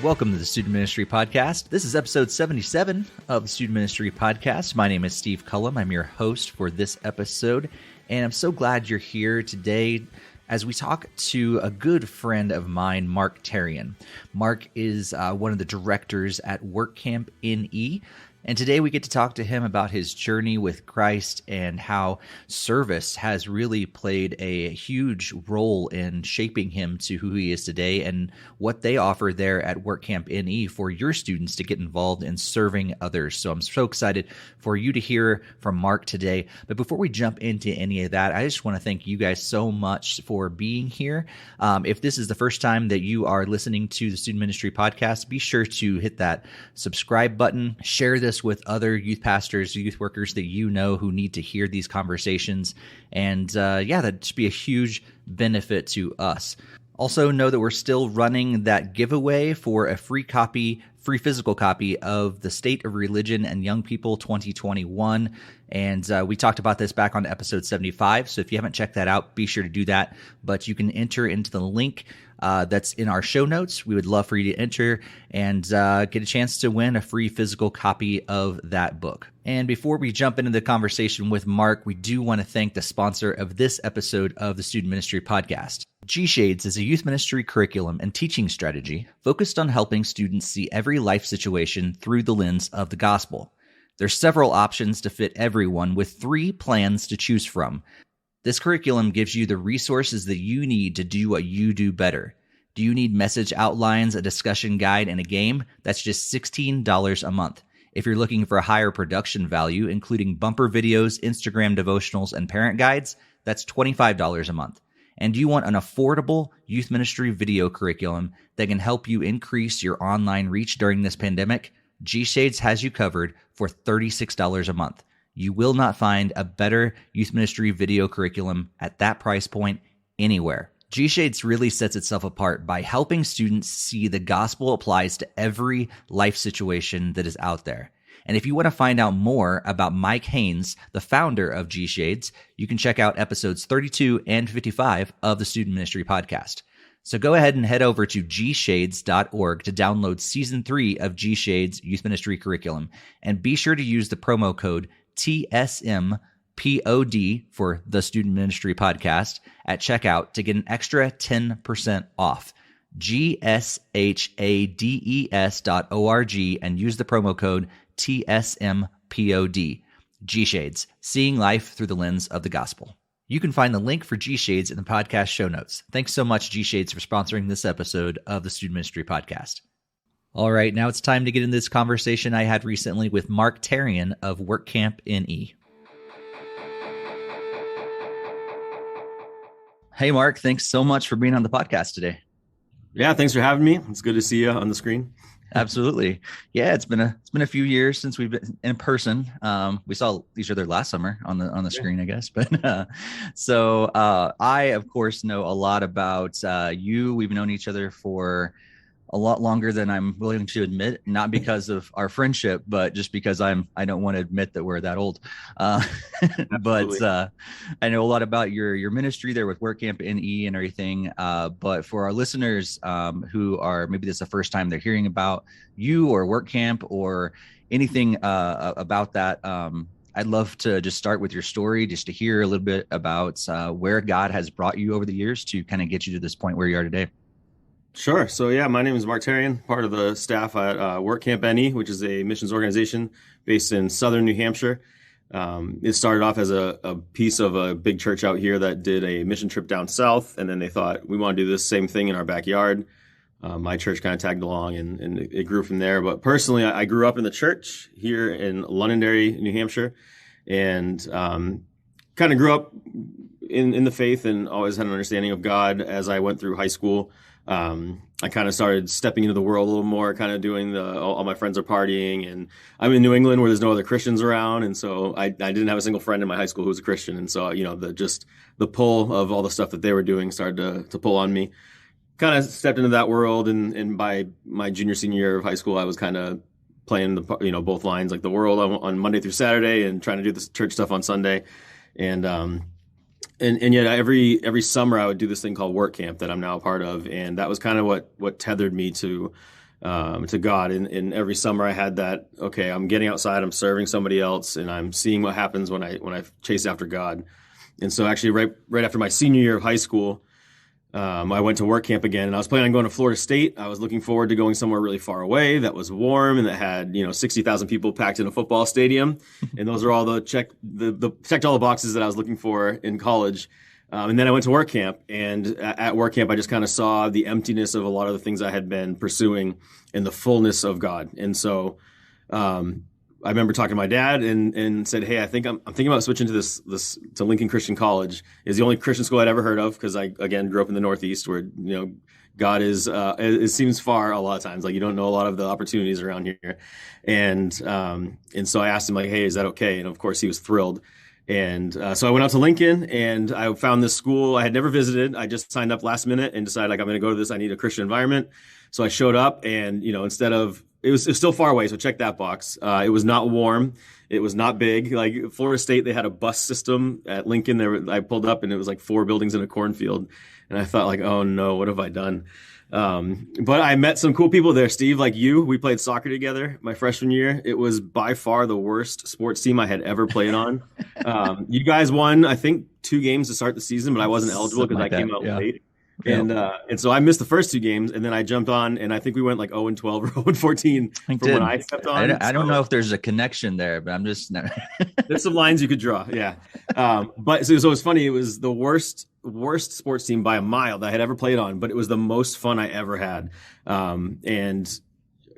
Welcome to the Student Ministry Podcast. This is episode 77 of the Student Ministry Podcast. My name is Steve Cullum. I'm your host for this episode, and I'm so glad you're here today as we talk to a good friend of mine, Marc Therrien. Marc is one of the directors at WorkCamp NE, and today we get to talk to him about his journey with Christ and how service has really played a huge role in shaping him to who he is today and what they offer there at WorkCamp NE for your students to get involved in serving others. So I'm so excited for you to hear from Marc today. But before we jump into any of that, I just want to thank you guys so much for being here. If this is the first time that you are listening to the Student Ministry Podcast, be sure to hit that subscribe button, share this with other youth pastors, youth workers that you know who need to hear these conversations. And that should be a huge benefit to us. Also know that we're still running that giveaway for a free physical copy of The State of Religion and Young People 2021. And we talked about this back on episode 75. So if you haven't checked that out, be sure to do that. But you can enter into the link that's in our show notes. We would love for you to enter and get a chance to win a free physical copy of that book. And before we jump into the conversation with Marc, we do want to thank the sponsor of this episode of the Student Ministry Podcast. G-Shades is a youth ministry curriculum and teaching strategy focused on helping students see every life situation through the lens of the gospel. There's several options to fit everyone with 3 plans to choose from. This curriculum gives you the resources that you need to do what you do better. Do you need message outlines, a discussion guide, and a game? That's just $16 a month. If you're looking for a higher production value, including bumper videos, Instagram devotionals, and parent guides, that's $25 a month. And do you want an affordable youth ministry video curriculum that can help you increase your online reach during this pandemic? G-Shades has you covered for $36 a month. You will not find a better youth ministry video curriculum at that price point anywhere. G-Shades really sets itself apart by helping students see the gospel applies to every life situation that is out there. And if you want to find out more about Mike Haynes, the founder of G-Shades, you can check out episodes 32 and 55 of the Student Ministry Podcast. So go ahead and head over to gshades.org to download Season 3 of G-Shades Youth Ministry Curriculum. And be sure to use the promo code TSMPOD for the Student Ministry Podcast at checkout to get an extra 10% off. gshades.org and use the promo code TSMPOD. G-Shades, seeing life through the lens of the gospel. You can find the link for G-Shades in the podcast show notes. Thanks so much, G-Shades, for sponsoring this episode of the Student Ministry Podcast. All right, now it's time to get into this conversation I had recently with Marc Therrien of WorkCamp NE. Hey, Marc, thanks so much for being on the podcast today. Yeah, thanks for having me. It's good to see you on the screen. Absolutely. Yeah, it's been a few years since we've been in person. We saw each other last summer on the screen, I guess. But so I, of course, know a lot about you. We've known each other for a lot longer than I'm willing to admit, not because of our friendship, but just because I don't want to admit that we're that old. But I know a lot about your ministry there with WorkCamp NE and everything. But for our listeners who are, maybe this is the first time they're hearing about you or WorkCamp or anything about that, I'd love to just start with your story, just to hear a little bit about where God has brought you over the years to kind of get you to this point where you are today. Sure. So yeah, my name is Marc Therrien, part of the staff at WorkCamp NE, which is a missions organization based in southern New Hampshire. It started off as a piece of a big church out here that did a mission trip down south, and then they thought, we want to do this same thing in our backyard. My church kind of tagged along, and it grew from there. But personally, I grew up in the church here in Londonderry, New Hampshire, and kind of grew up in the faith and always had an understanding of God as I went through high school. I kind of started stepping into the world a little more, kind of doing all my friends are partying, and I'm in New England where there's no other Christians around. And so I didn't have a single friend in my high school who was a Christian. And so, the pull of all the stuff that they were doing started to pull on me. Kind of stepped into that world. And by my junior, senior year of high school, I was kind of playing both lines, like the world on Monday through Saturday and trying to do this church stuff on Sunday. And yet every summer I would do this thing called WorkCamp that I'm now a part of. And that was kind of what tethered me to to God. And every summer I had that, okay, I'm getting outside, I'm serving somebody else, and I'm seeing what happens when I chase after God. And so actually right after my senior year of high school, I went to work camp again, and I was planning on going to Florida State. I was looking forward to going somewhere really far away that was warm and that had 60,000 people packed in a football stadium, and those are all the checked all the boxes that I was looking for in college. And then I went to work camp, and at work camp I just kind of saw the emptiness of a lot of the things I had been pursuing and the fullness of God. And so I remember talking to my dad and said, "Hey, I'm thinking about switching to this to Lincoln Christian College. It's the only Christian school I'd ever heard of because I again grew up in the Northeast where God is it seems far a lot of times, like you don't know a lot of the opportunities around here." And so I asked him like, "Hey, is that okay?" And of course he was thrilled. And so I went out to Lincoln and I found this school I had never visited. I just signed up last minute and decided like I'm going to go to this. I need a Christian environment. So I showed up and instead of it was still far away, so check that box. It was not warm. It was not big. Like Florida State, they had a bus system at Lincoln. I pulled up and it was like 4 buildings in a cornfield. And I thought like, oh no, what have I done? But I met some cool people there, Steve, like you. We played soccer together my freshman year. It was by far the worst sports team I had ever played on. You guys won, I think, 2 games to start the season, but I wasn't eligible because I came out late. And so I missed the first 2 games, and then I jumped on, and I think we went like 0-12 or 0-14 from when I stepped on. I don't know if there's a connection there, but I'm just there's some lines you could draw, yeah. But so it was funny. It was the worst sports team by a mile that I had ever played on, but it was the most fun I ever had. And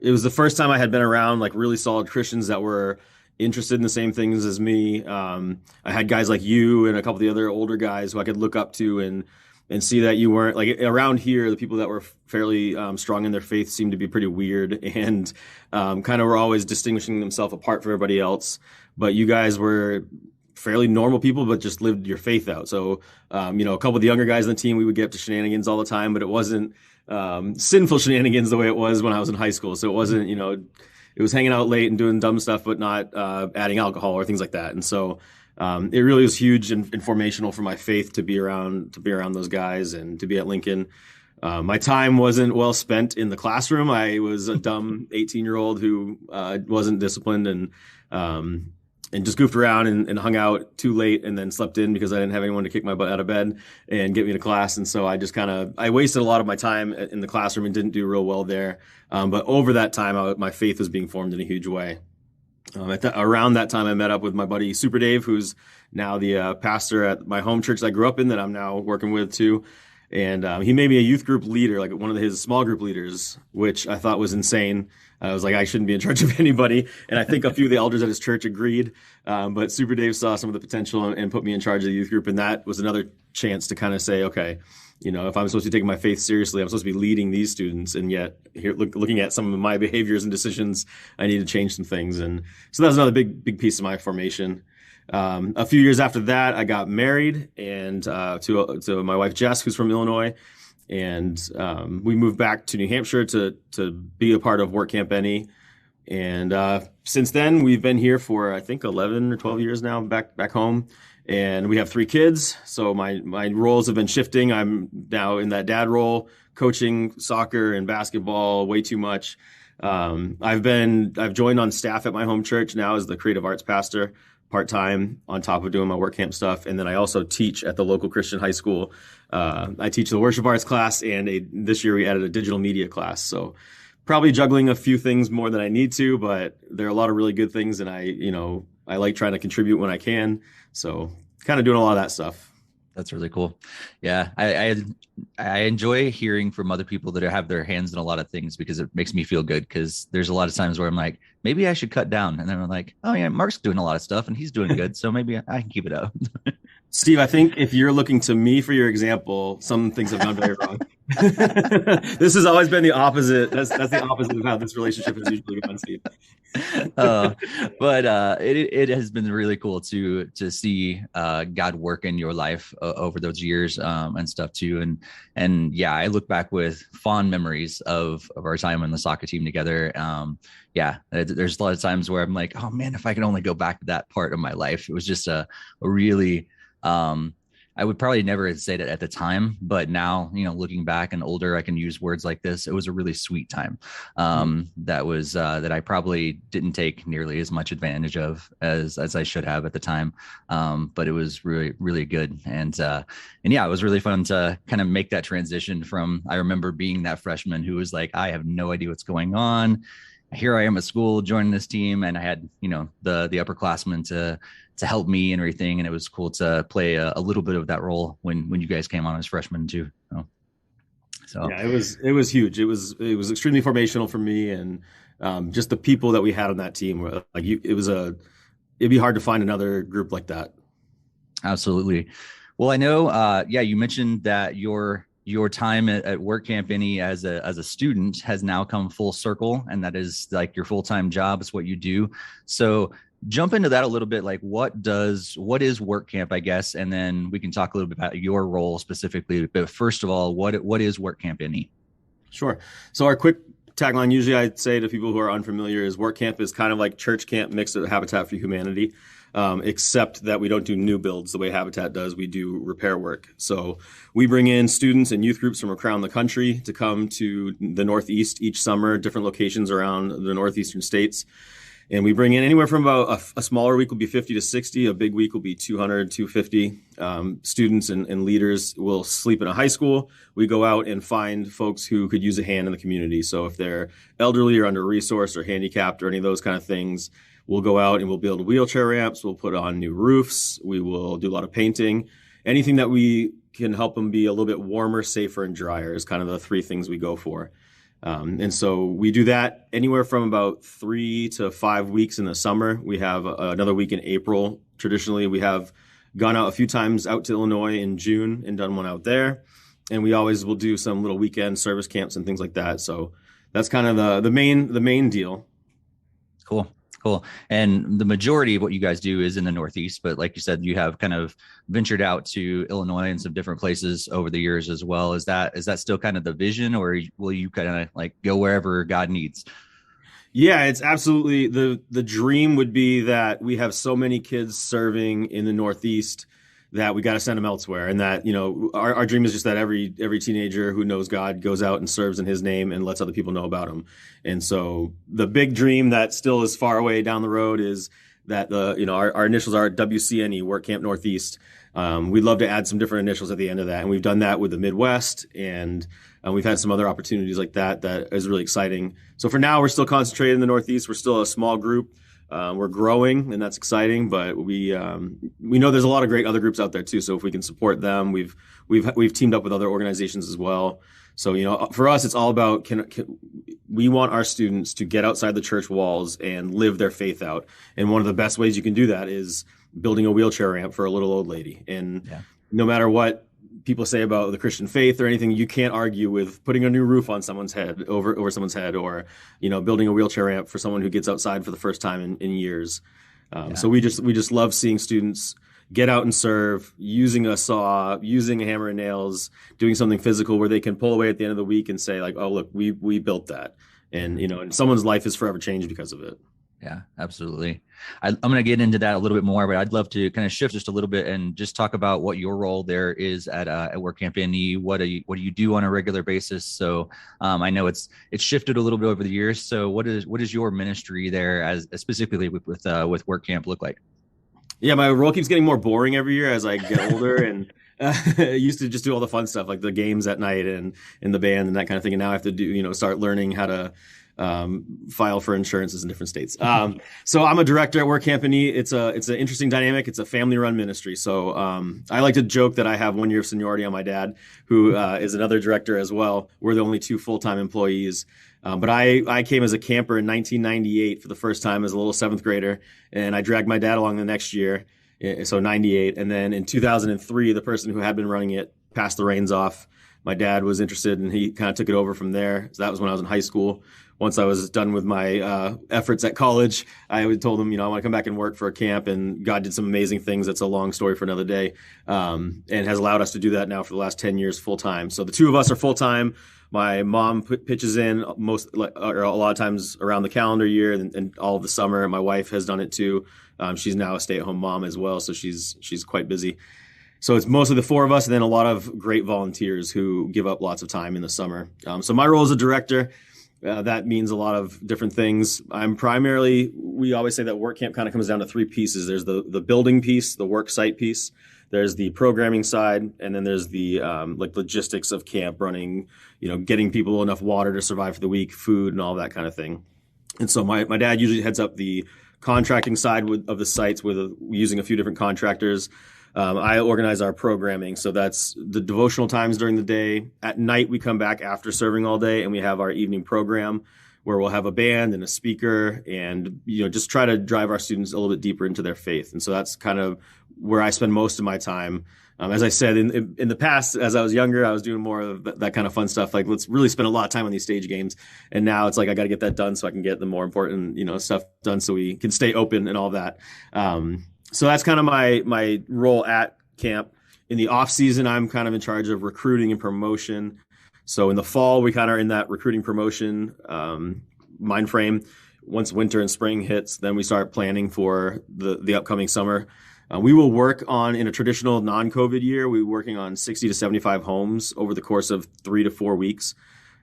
it was the first time I had been around like really solid Christians that were interested in the same things as me. I had guys like you and a couple of the other older guys who I could look up to and see that you weren't like around here. The people that were fairly strong in their faith seemed to be pretty weird and kind of were always distinguishing themselves apart from everybody else. But you guys were fairly normal people, but just lived your faith out. So, a couple of the younger guys on the team, we would get up to shenanigans all the time, but it wasn't sinful shenanigans the way it was when I was in high school. So it wasn't, it was hanging out late and doing dumb stuff, but not adding alcohol or things like that. And so it really was huge and formational for my faith to be around those guys and to be at Lincoln. My time wasn't well spent in the classroom. I was a dumb 18-year-old who wasn't disciplined and just goofed around and hung out too late and then slept in because I didn't have anyone to kick my butt out of bed and get me to class. And so I just I wasted a lot of my time in the classroom and didn't do real well there. But over that time, my faith was being formed in a huge way. Around that time, I met up with my buddy Super Dave, who's now the pastor at my home church that I grew up in that I'm now working with too. And he made me a youth group leader, like one of his small group leaders, which I thought was insane. I was like, I shouldn't be in charge of anybody. And I think a few of the elders at his church agreed. But Super Dave saw some of the potential and put me in charge of the youth group. And that was another chance to kind of say, okay, if I'm supposed to be taking my faith seriously, I'm supposed to be leading these students. And yet here, looking at some of my behaviors and decisions, I need to change some things. And so that was another big piece of my formation. A few years after that, I got married and to my wife, Jess, who's from Illinois. And we moved back to New Hampshire to be a part of Work Camp NE. And since then, we've been here for, I think, 11 or 12 years now, back home. And we have 3 kids. So my roles have been shifting. I'm now in that dad role, coaching soccer and basketball way too much. I've joined on staff at my home church now as the creative arts pastor part-time on top of doing my work camp stuff. And then I also teach at the local Christian high school. I teach the worship arts class, and this year we added a digital media class. So probably juggling a few things more than I need to, but there are a lot of really good things. And I like trying to contribute when I can. So kind of doing a lot of that stuff. That's really cool. Yeah. I enjoy hearing from other people that have their hands in a lot of things because it makes me feel good. Because there's a lot of times where I'm like, maybe I should cut down. And then I'm like, oh yeah, Marc's doing a lot of stuff and he's doing good. So maybe I can keep it up. Steve, I think if you're looking to me for your example, some things have gone very wrong. This has always been the opposite. That's the opposite of how this relationship has usually gone, Steve. But it has been really cool to see God work in your life over those years and stuff too. And yeah, I look back with fond memories of our time on the soccer team together. There's a lot of times where I'm like, oh man, if I could only go back to that part of my life. It was just a really I would probably never say that at the time, but now, looking back and older, I can use words like this. It was a really sweet time. That I probably didn't take nearly as much advantage of as I should have at the time. But it was really, really good. And yeah, it was really fun to kind of make that transition from, I remember being that freshman who was like, I have no idea what's going on. Here I am at school joining this team, and I had, the upperclassmen to help me and everything. And it was cool to play a little bit of that role when you guys came on as freshmen too. So yeah, it was huge. It was extremely formational for me, and just the people that we had on that team were like, it'd be hard to find another group like that. Absolutely. Well, I know, you mentioned that your time at Work Camp NE as a student has now come full circle, and that is like your full-time job. It's what you do. So jump into that a little bit. Like, what is Work Camp, I guess, and then we can talk a little bit about your role specifically. But first of all, what is Work Camp NE? Sure. So our quick tagline, usually I'd say to people who are unfamiliar, is Work Camp is kind of like church camp mixed with Habitat for Humanity. Except that we don't do new builds the way Habitat does. We do repair work. So we bring in students and youth groups from around the country to come to the Northeast each summer, different locations around the northeastern states. And we bring in anywhere from about a smaller week will be 50 to 60. A big week will be 200, 250. Students and leaders will sleep in a high school. We go out and find folks who could use a hand in the community. So if they're elderly or under-resourced or handicapped or any of those kind of things, we'll go out and we'll build wheelchair ramps. We'll put on new roofs. We will do a lot of painting. Anything that we can help them be a little bit warmer, safer, and drier is kind of the three things we go for. And so we do that anywhere from about 3 to 5 weeks in the summer. We have another week in April. Traditionally, we have gone out a few times out to Illinois in June and done one out there. And we always will do some little weekend service camps and things like that. So that's kind of the main deal. Cool. And the majority of what you guys do is in the Northeast, but like you said, you have kind of ventured out to Illinois and some different places over the years as well. Is that still kind of the vision, or will you kind of like go wherever God needs? Yeah, it's absolutely the dream would be that we have so many kids serving in the Northeast that we got to send them elsewhere. And that, our dream is just that every teenager who knows God goes out and serves in his name and lets other people know about him. And so the big dream that still is far away down the road is that our initials are WCNE, Work Camp Northeast. We'd love to add some different initials at the end of that. And we've done that with the Midwest, and we've had some other opportunities like that is really exciting. So for now, we're still concentrated in the Northeast. We're still a small group. We're growing, and that's exciting, but we know there's a lot of great other groups out there too. So if we can support them, we've teamed up with other organizations as well. So, for us, it's all about, we want our students to get outside the church walls and live their faith out. And one of the best ways you can do that is building a wheelchair ramp for a little old lady. And no matter what people say about the Christian faith or anything, you can't argue with putting a new roof on someone's head, over someone's head, or, building a wheelchair ramp for someone who gets outside for the first time in years. So we just love seeing students get out and serve, using a saw, using a hammer and nails, doing something physical where they can pull away at the end of the week and say, like, oh, look, we built that. And, and someone's life is forever changed because of it. Yeah, absolutely. I'm going to get into that a little bit more, but I'd love to kind of shift just a little bit and just talk about what your role there is at Work Camp NE. What do you do on a regular basis? So I know it's shifted a little bit over the years. So what is your ministry there as specifically with Work Camp look like? Yeah, my role keeps getting more boring every year as I get older, and I used to just do all the fun stuff like the games at night and in the band and that kind of thing. And now I have to do, start learning how to file for insurances in different states. So I'm a director at Work Camp NE. It's an interesting dynamic. It's a family run ministry. So I like to joke that I have 1 year of seniority on my dad, who is another director as well. We're the only 2 full-time employees. But I came as a camper in 1998 for the first time as a little 7th grader, and I dragged my dad along the next year, so 98. And then in 2003, the person who had been running it passed the reins off. My dad was interested, and he kind of took it over from there. So that was when I was in high school. Once I was done with my efforts at college, I told him, I want to come back and work for a camp, and God did some amazing things. That's a long story for another day, and has allowed us to do that now for the last 10 years full time. So the 2 of us are full time. My mom pitches in a lot of times around the calendar year and all of the summer. My wife has done it too. She's now a stay-at-home mom as well, so she's quite busy. So it's mostly the four of us and then a lot of great volunteers who give up lots of time in the summer. So my role as a director, that means a lot of different things. We always say that work camp kind of comes down to three pieces. There's the building piece, the work site piece. There's the programming side, and then there's the logistics of camp running, getting people enough water to survive for the week, food, and all that kind of thing. And so my dad usually heads up the contracting side of the sites with using a few different contractors. I organize our programming. So that's the devotional times during the day. At night, we come back after serving all day and we have our evening program where we'll have a band and a speaker and, just try to drive our students a little bit deeper into their faith. And so that's kind of where I spend most of my time. As I said, in the past, as I was younger, I was doing more of that kind of fun stuff. Like, let's really spend a lot of time on these stage games. And now it's like, I got to get that done so I can get the more important, stuff done so we can stay open and all that. So that's kind of my role at camp. In the off season, I'm kind of in charge of recruiting and promotion. So in the fall, we kind of are in that recruiting promotion mind frame. Once winter and spring hits, then we start planning for the upcoming summer. We will work in a traditional non-COVID year, we're working on 60 to 75 homes over the course of 3 to 4 weeks.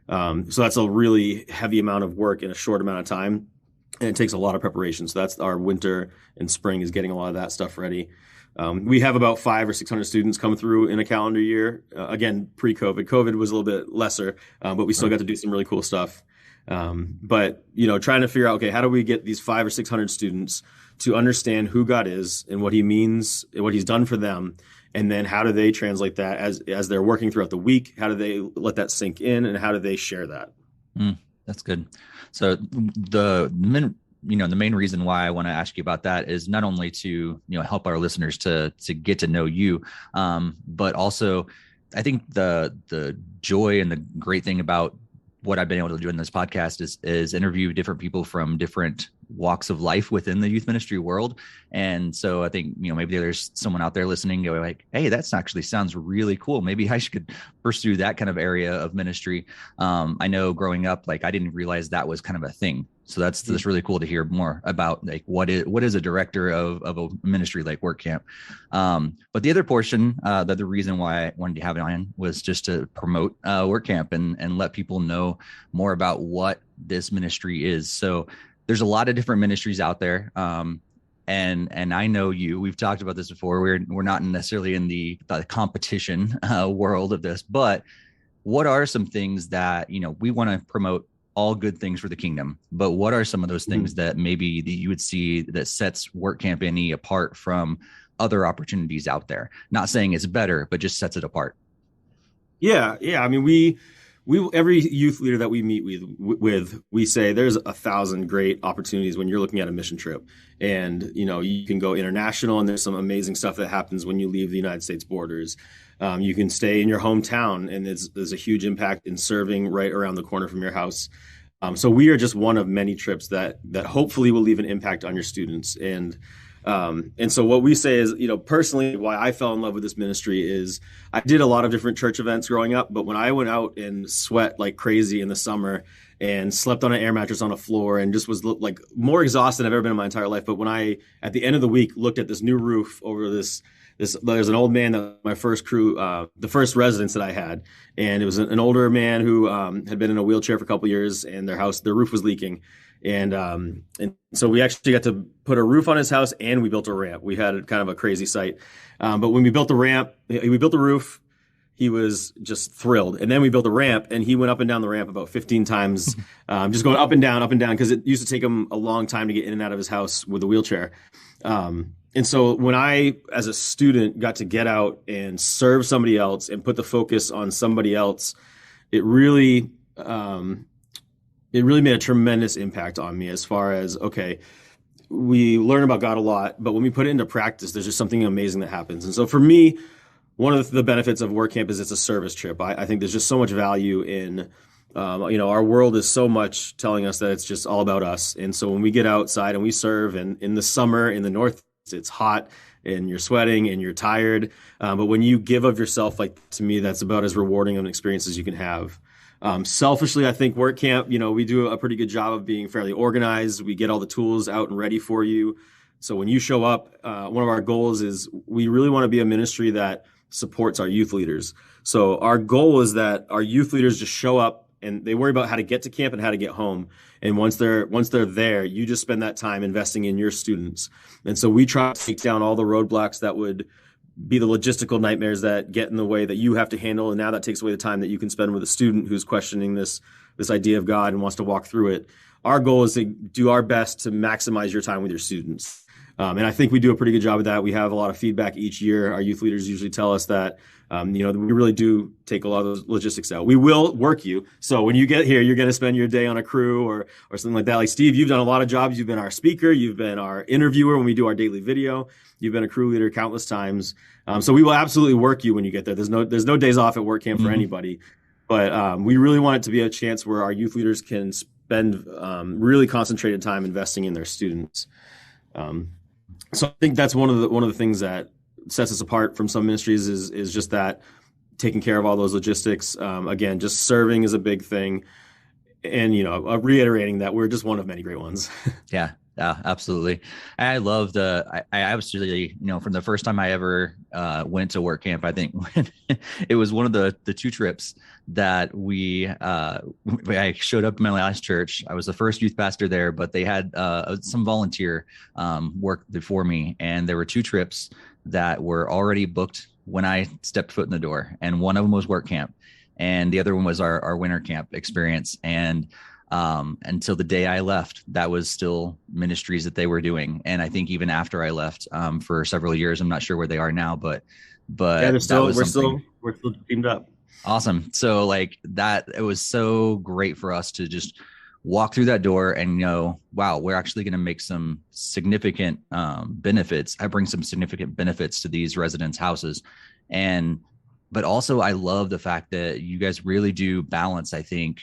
So that's a really heavy amount of work in a short amount of time. And it takes a lot of preparation. So that's our winter and spring is getting a lot of that stuff ready. We have about 500 or 600 students come through in a calendar year. Again, pre-COVID. COVID was a little bit lesser, but we still got to do some really cool stuff. But trying to figure out, okay, how do we get these 500 or 600 students to understand who God is and what he means, and what he's done for them, and then how do they translate that as they're working throughout the week? How do they let that sink in, and how do they share that? That's good. So the main reason why I want to ask you about that is not only to help our listeners to get to know you, but also I think the joy and the great thing about what I've been able to do in this podcast is interview different people from different walks of life within the youth ministry world. And so I think, maybe there's someone out there listening going like, hey, that's actually sounds really cool. Maybe I should pursue that kind of area of ministry. I know growing up, like I didn't realize that was kind of a thing. So that's really cool to hear more about like what is a director of a ministry like Work Camp. But the other portion, the reason why I wanted to have it on was just to promote Work Camp and let people know more about what this ministry is. So there's a lot of different ministries out there. And I know we've talked about this before. We're not necessarily in the competition world of this, but what are some things that, we want to promote all good things for the kingdom, but what are some of those things that maybe that you would see that sets Work Camp NE apart from other opportunities out there? Not saying it's better, but just sets it apart. Yeah. I mean, we every youth leader that we meet with, we say there's 1,000 great opportunities when you're looking at a mission trip. And, you can go international and there's some amazing stuff that happens when you leave the United States borders. You can stay in your hometown and there's a huge impact in serving right around the corner from your house. So we are just one of many trips that hopefully will leave an impact on your students. And so what we say is, personally, why I fell in love with this ministry is I did a lot of different church events growing up, but when I went out and sweat like crazy in the summer and slept on an air mattress on a floor and just was like more exhausted than I've ever been in my entire life. But when I, at the end of the week, looked at this new roof over this, there's an old man that my first crew, the first residence that I had, and it was an older man who had been in a wheelchair for a couple of years, and their roof was leaking. And so we actually got to put a roof on his house and we built a ramp. We had kind of a crazy site. But when we built the ramp, we built the roof, he was just thrilled. And then we built a ramp and he went up and down the ramp about 15 times, just going up and down, because it used to take him a long time to get in and out of his house with a wheelchair. And so when I, as a student, got to get out and serve somebody else and put the focus on somebody else, it really made a tremendous impact on me as far as, okay, we learn about God a lot, but when we put it into practice, there's just something amazing that happens. And so for me, one of the benefits of Work Camp is it's a service trip. I think there's just so much value in, our world is so much telling us that it's just all about us. And so when we get outside and we serve, and in the summer in the North, it's hot and you're sweating and you're tired. But when you give of yourself, like to me, that's about as rewarding of an experience as you can have. Selfishly, I think Work Camp, we do a pretty good job of being fairly organized. We get all the tools out and ready for you So when you show up, one of our goals is we really want to be a ministry that supports our youth leaders. So our goal is that our youth leaders just show up and they worry about how to get to camp and how to get home. And once they're there, you just spend that time investing in your students. And so we try to take down all the roadblocks that would be the logistical nightmares that get in the way that you have to handle. And now that takes away the time that you can spend with a student who's questioning this idea of God and wants to walk through it. Our goal is to do our best to maximize your time with your students. And I think we do a pretty good job of that. We have a lot of feedback each year. Our youth leaders usually tell us that, we really do take a lot of those logistics out. We will work you. So when you get here, you're going to spend your day on a crew or something like that. Like Steve, you've done a lot of jobs. You've been our speaker. You've been our interviewer when we do our daily video. You've been a crew leader countless times. So we will absolutely work you when you get there. There's no days off at work camp for anybody. But we really want it to be a chance where our youth leaders can spend really concentrated time investing in their students. So I think that's one of the things that sets us apart from some ministries is just that taking care of all those logistics. Again, just serving is a big thing, and reiterating that we're just one of many great ones. Yeah, absolutely. I love I absolutely, from the first time I ever went to work camp, I think when it was one of the two trips that I showed up in my last church. I was the first youth pastor there, but they had some volunteer work before me. And there were two trips that were already booked when I stepped foot in the door. And one of them was work camp. And the other one was our winter camp experience. And until the day I left, that was still ministries that they were doing. And I think even after I left for several years, I'm not sure where they are now, but yeah, we're still teamed up. Awesome. So like that, it was so great for us to just walk through that door and wow, we're actually going to make some significant benefits. I bring some significant benefits to these residents' houses. But also I love the fact that you guys really do balance, I think,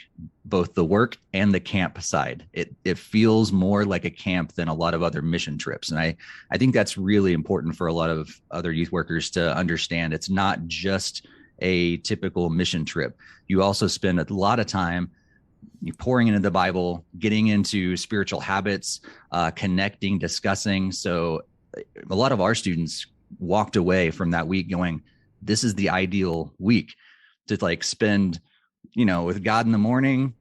both the work and the camp side. It feels more like a camp than a lot of other mission trips. And I think that's really important for a lot of other youth workers to understand. It's not just a typical mission trip. You also spend a lot of time pouring into the Bible, getting into spiritual habits, connecting, discussing. So a lot of our students walked away from that week going, this is the ideal week to spend, with God in the morning,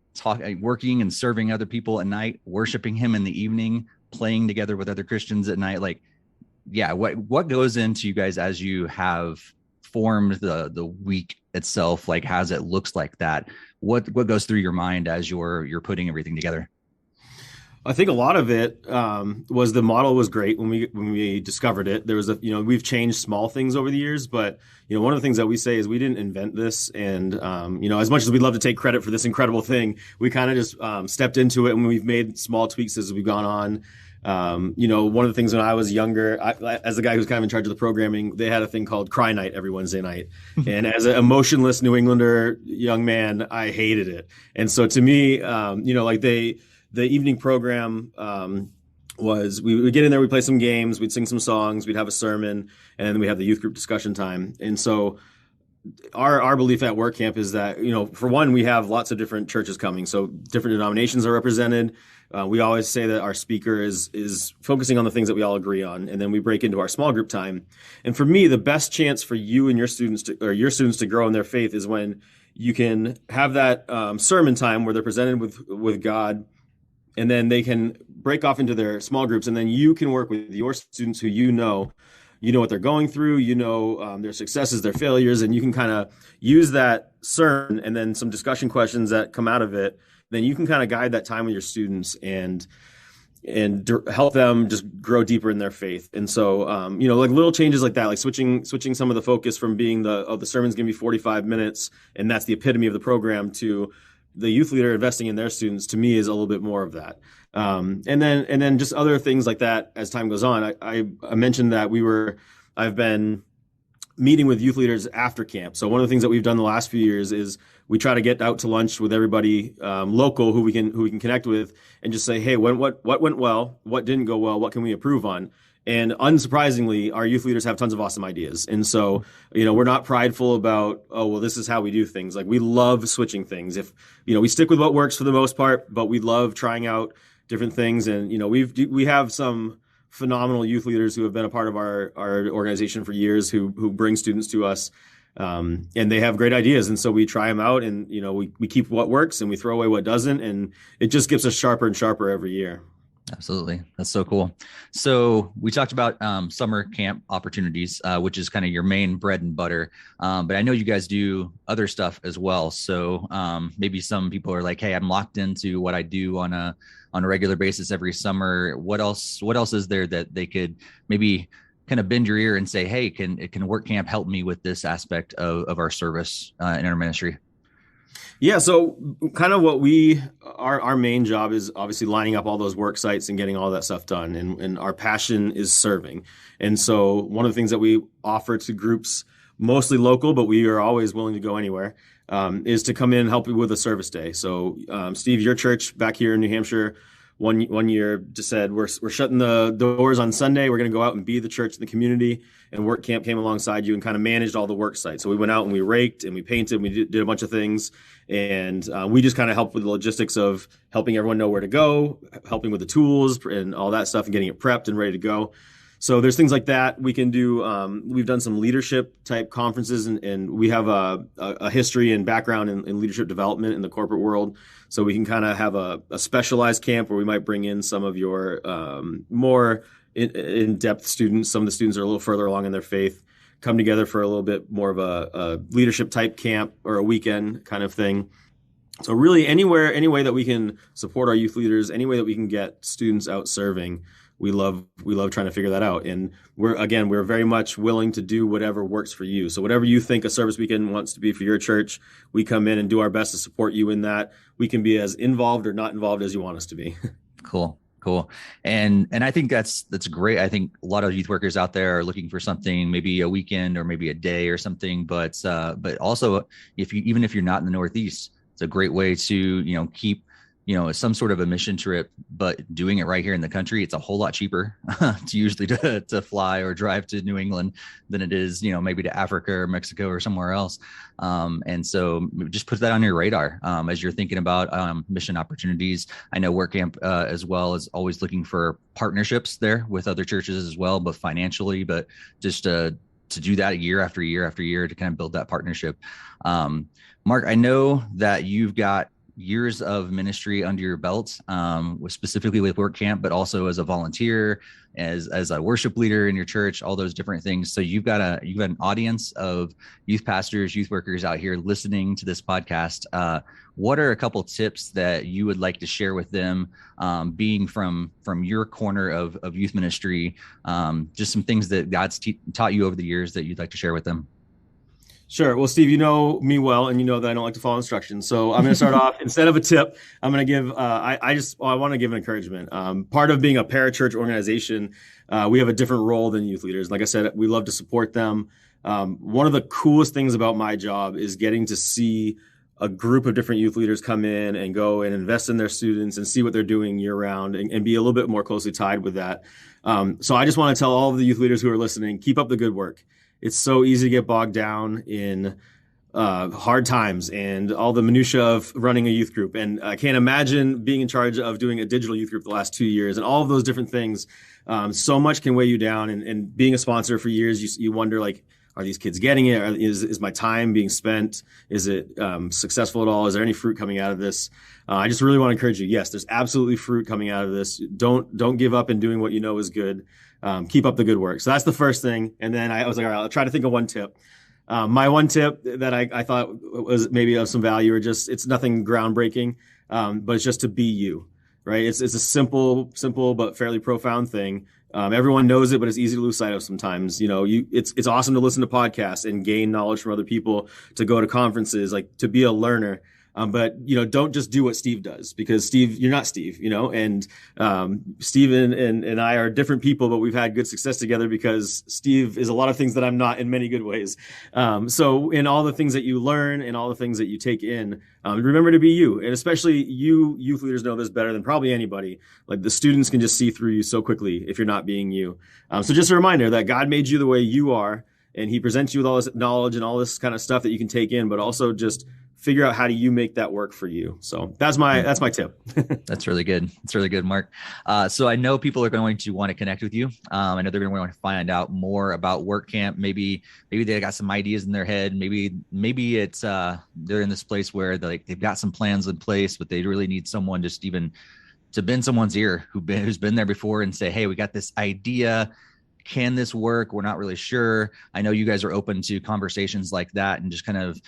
working and serving other people at night, worshiping him in the evening, playing together with other Christians at night. What goes into you guys as you have formed the week itself, as it looks like that? What goes through your mind as you're putting everything together? I think a lot of it was the model was great when we discovered it. There was we've changed small things over the years, but one of the things that we say is we didn't invent this, and as much as we'd love to take credit for this incredible thing, we kind of just stepped into it, and we've made small tweaks as we've gone on. One of the things when I was younger, as the guy who's kind of in charge of the programming, they had a thing called Cry Night every Wednesday night. And as an emotionless New Englander young man, I hated it. And so to me, the evening program was we would get in there, we'd play some games, we'd sing some songs, we'd have a sermon, and then we have the youth group discussion time. And so our belief at work camp is that, for one, we have lots of different churches coming. So different denominations are represented. We always say that our speaker is focusing on the things that we all agree on. And then we break into our small group time. And for me, the best chance for you and your students to grow in their faith is when you can have that sermon time where they're presented with God, and then they can break off into their small groups, and then you can work with your students who what they're going through, their successes, their failures, and you can kind of use that sermon and then some discussion questions that come out of it. Then you can kind of guide that time with your students and help them just grow deeper in their faith. And so, little changes like that, like switching some of the focus from being the sermon's going to be 45 minutes, and that's the epitome of the program, to the youth leader investing in their students, to me, is a little bit more of that. And then just other things like that as time goes on. I mentioned that I've been meeting with youth leaders after camp. So one of the things that we've done the last few years is we try to get out to lunch with everybody local who we can connect with, and just say, hey, what went well, what didn't go well, what can we improve on? And unsurprisingly, our youth leaders have tons of awesome ideas. And so, we're not prideful about, this is how we do things. Like, we love switching things. If, we stick with what works for the most part, but we love trying out different things. And, we have some phenomenal youth leaders who have been a part of our organization for years who bring students to us. And they have great ideas. And so we try them out, and, we keep what works and we throw away what doesn't. And it just gets us sharper and sharper every year. Absolutely. That's so cool. So we talked about summer camp opportunities, which is kind of your main bread and butter. But I know you guys do other stuff as well. So maybe some people are like, hey, I'm locked into what I do on a regular basis every summer. What else is there that they could maybe kind of bend your ear and say, hey, can work camp help me with this aspect of our service in our ministry? Yeah, so kind of our main job is obviously lining up all those work sites and getting all that stuff done. And our passion is serving. And so one of the things that we offer to groups, mostly local, but we are always willing to go anywhere, is to come in and help you with a service day. So Steve, your church back here in New Hampshire, one year just said, we're shutting the doors on Sunday. We're going to go out and be the church in the community. And work camp came alongside you and kind of managed all the work sites. So we went out and we raked and we painted and we did a bunch of things. And we just kind of helped with the logistics of helping everyone know where to go, helping with the tools and all that stuff and getting it prepped and ready to go. So there's things like that we can do. We've done some leadership type conferences, and we have a history and background in leadership development in the corporate world. So we can kind of have a specialized camp where we might bring in some of your more in-depth students. Some of the students are a little further along in their faith, come together for a little bit more of a leadership type camp or a weekend kind of thing. So really any way that we can support our youth leaders, any way that we can get students out serving, we love trying to figure that out. And we're very much willing to do whatever works for you. So whatever you think a service weekend wants to be for your church, we come in and do our best to support you in that. We can be as involved or not involved as you want us to be. Cool. And I think that's great. I think a lot of youth workers out there are looking for something, maybe a weekend or maybe a day or something, but also if you're not in the Northeast, it's a great way to, keep, some sort of a mission trip, but doing it right here in the country. It's a whole lot cheaper to fly or drive to New England than it is, maybe to Africa or Mexico or somewhere else. And so just put that on your radar as you're thinking about mission opportunities. I know Work Camp as well is always looking for partnerships there with other churches as well, but financially, but just to do that year after year after year to kind of build that partnership. Marc, I know that you've got years of ministry under your belt, specifically with Work Camp, but also as a volunteer, as a worship leader in your church, all those different things. So you've got an audience of youth pastors, youth workers out here listening to this podcast. What are a couple tips that you would like to share with them, being from your corner of youth ministry, just some things that God's taught you over the years that you'd like to share with them? Sure. Well, Steve, you know me well, and you know that I don't like to follow instructions. So I'm going to start off, instead of a tip, I'm going to give, I want to give an encouragement. Part of being a parachurch organization, we have a different role than youth leaders. Like I said, we love to support them. One of the coolest things about my job is getting to see a group of different youth leaders come in and go and invest in their students and see what they're doing year round and be a little bit more closely tied with that. So I just want to tell all of the youth leaders who are listening, keep up the good work. It's so easy to get bogged down in hard times and all the minutia of running a youth group. And I can't imagine being in charge of doing a digital youth group the last 2 years and all of those different things. So much can weigh you down. And being a sponsor for years, you wonder, like, are these kids getting it? Is my time being spent? Is it successful at all? Is there any fruit coming out of this? I just really want to encourage you. Yes, there's absolutely fruit coming out of this. Don't give up in doing what you know is good. Keep up the good work. So that's the first thing. And then I was like, all right, I'll try to think of one tip. My one tip that I thought was maybe of some value, or just, it's nothing groundbreaking, but it's just to be you, right? It's a simple, but fairly profound thing. Everyone knows it, but it's easy to lose sight of sometimes. It's awesome to listen to podcasts and gain knowledge from other people, to go to conferences, like to be a learner. But don't just do what Steve does, because Steve, you're not Steve, and Steve and I are different people, but we've had good success together because Steve is a lot of things that I'm not in many good ways. So in all the things that you learn and all the things that you take in, remember to be you. And especially you youth leaders know this better than probably anybody. Like, the students can just see through you so quickly if you're not being you. So just a reminder that God made you the way you are, and he presents you with all this knowledge and all this kind of stuff that you can take in, but also just figure out how do you make that work for you. So that's my tip. That's really good. It's really good, Mark. So I know people are going to want to connect with you. I know they're going to want to find out more about WorkCamp. Maybe they got some ideas in their head. Maybe it's they're in this place where they've got some plans in place, but they really need someone just even to bend someone's ear who's been there before and say, hey, we got this idea. Can this work? We're not really sure. I know you guys are open to conversations like that and just kind of,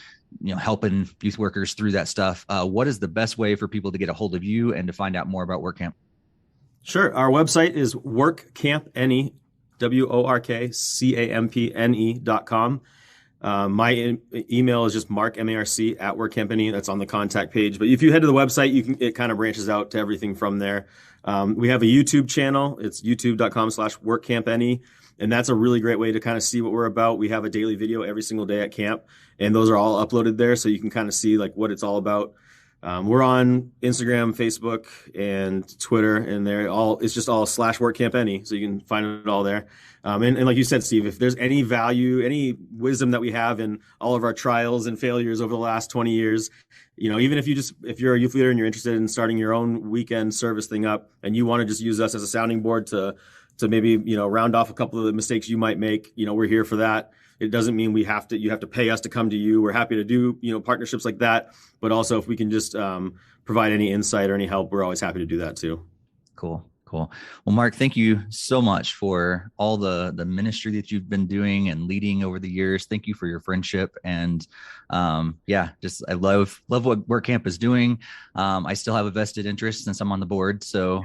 helping youth workers through that stuff. What is the best way for people to get a hold of you and to find out more about WorkCamp? Sure. Our website is workcampne, WorkCampne.com. My email is just Marc, MARC, at WorkCampne. That's on the contact page. But if you head to the website, it kind of branches out to everything from there. We have a YouTube channel. It's youtube.com/WorkCampne. And that's a really great way to kind of see what we're about. We have a daily video every single day at camp, and those are all uploaded there. So you can kind of see like what it's all about. We're on Instagram, Facebook, and Twitter, and it's just all /WorkCampne. So you can find it all there. And like you said, Steve, if there's any value, any wisdom that we have in all of our trials and failures over the last 20 years, even if you're a youth leader and you're interested in starting your own weekend service thing up, and you want to just use us as a sounding board to maybe, round off a couple of the mistakes you might make, we're here for that. It doesn't mean you have to pay us to come to you. We're happy to do, partnerships like that. But also if we can just provide any insight or any help, we're always happy to do that too. Cool. Well, Marc, thank you so much for all the ministry that you've been doing and leading over the years. Thank you for your friendship. And I love what WorkCamp is doing. I still have a vested interest since I'm on the board. So,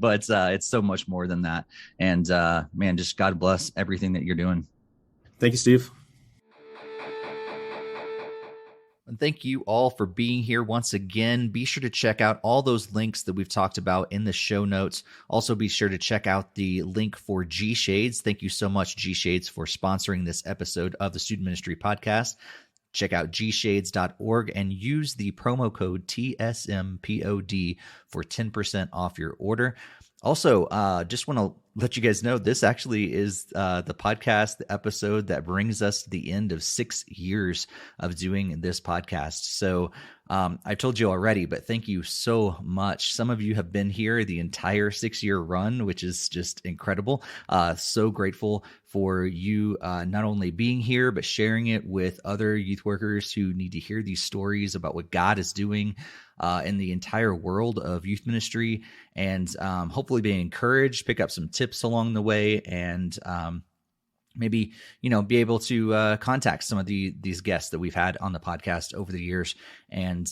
but it's so much more than that. And man, just God bless everything that you're doing. Thank you, Steve. And thank you all for being here once again. Be sure to check out all those links that we've talked about in the show notes. Also, be sure to check out the link for G Shades. Thank you so much, G Shades, for sponsoring this episode of the Student Ministry Podcast. Check out gshades.org and use the promo code TSMPOD for 10% off your order. Also, just want to let you guys know this actually is the podcast, the episode that brings us to the end of 6 years of doing this podcast. So I told you already, but thank you so much. Some of you have been here the entire 6-year run, which is just incredible. So grateful for you not only being here, but sharing it with other youth workers who need to hear these stories about what God is doing in the entire world of youth ministry, and hopefully being encouraged, pick up some tips along the way, and maybe, be able to contact some of these guests that we've had on the podcast over the years, and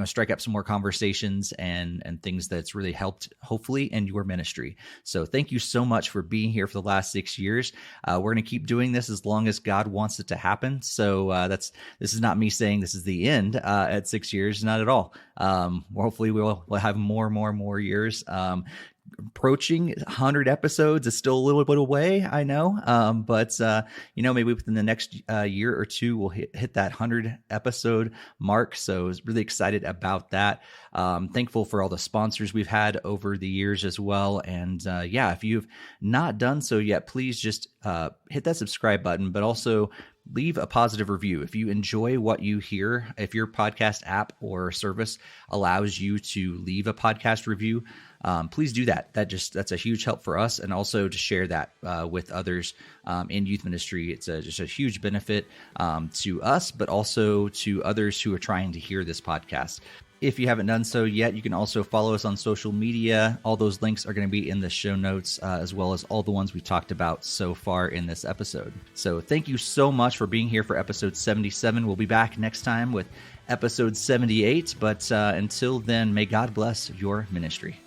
strike up some more conversations and things that's really helped, hopefully, in your ministry. So thank you so much for being here for the last 6 years. We're going to keep doing this as long as God wants it to happen. So this is not me saying this is the end at 6 years, not at all. Hopefully we'll have more years. Approaching 100 episodes is still a little bit away, I know, but maybe within the next year or two we'll hit that 100 episode mark. So I was really excited about that. Thankful for all the sponsors we've had over the years as well. And if you've not done so yet, please just hit that subscribe button, but also leave a positive review. If you enjoy what you hear, if your podcast app or service allows you to leave a podcast review, please do that. That's a huge help for us, and also to share that with others in youth ministry. It's just a huge benefit to us, but also to others who are trying to hear this podcast. If you haven't done so yet, you can also follow us on social media. All those links are going to be in the show notes, as well as all the ones we talked about so far in this episode. So thank you so much for being here for episode 77. We'll be back next time with episode 78. But until then, may God bless your ministry.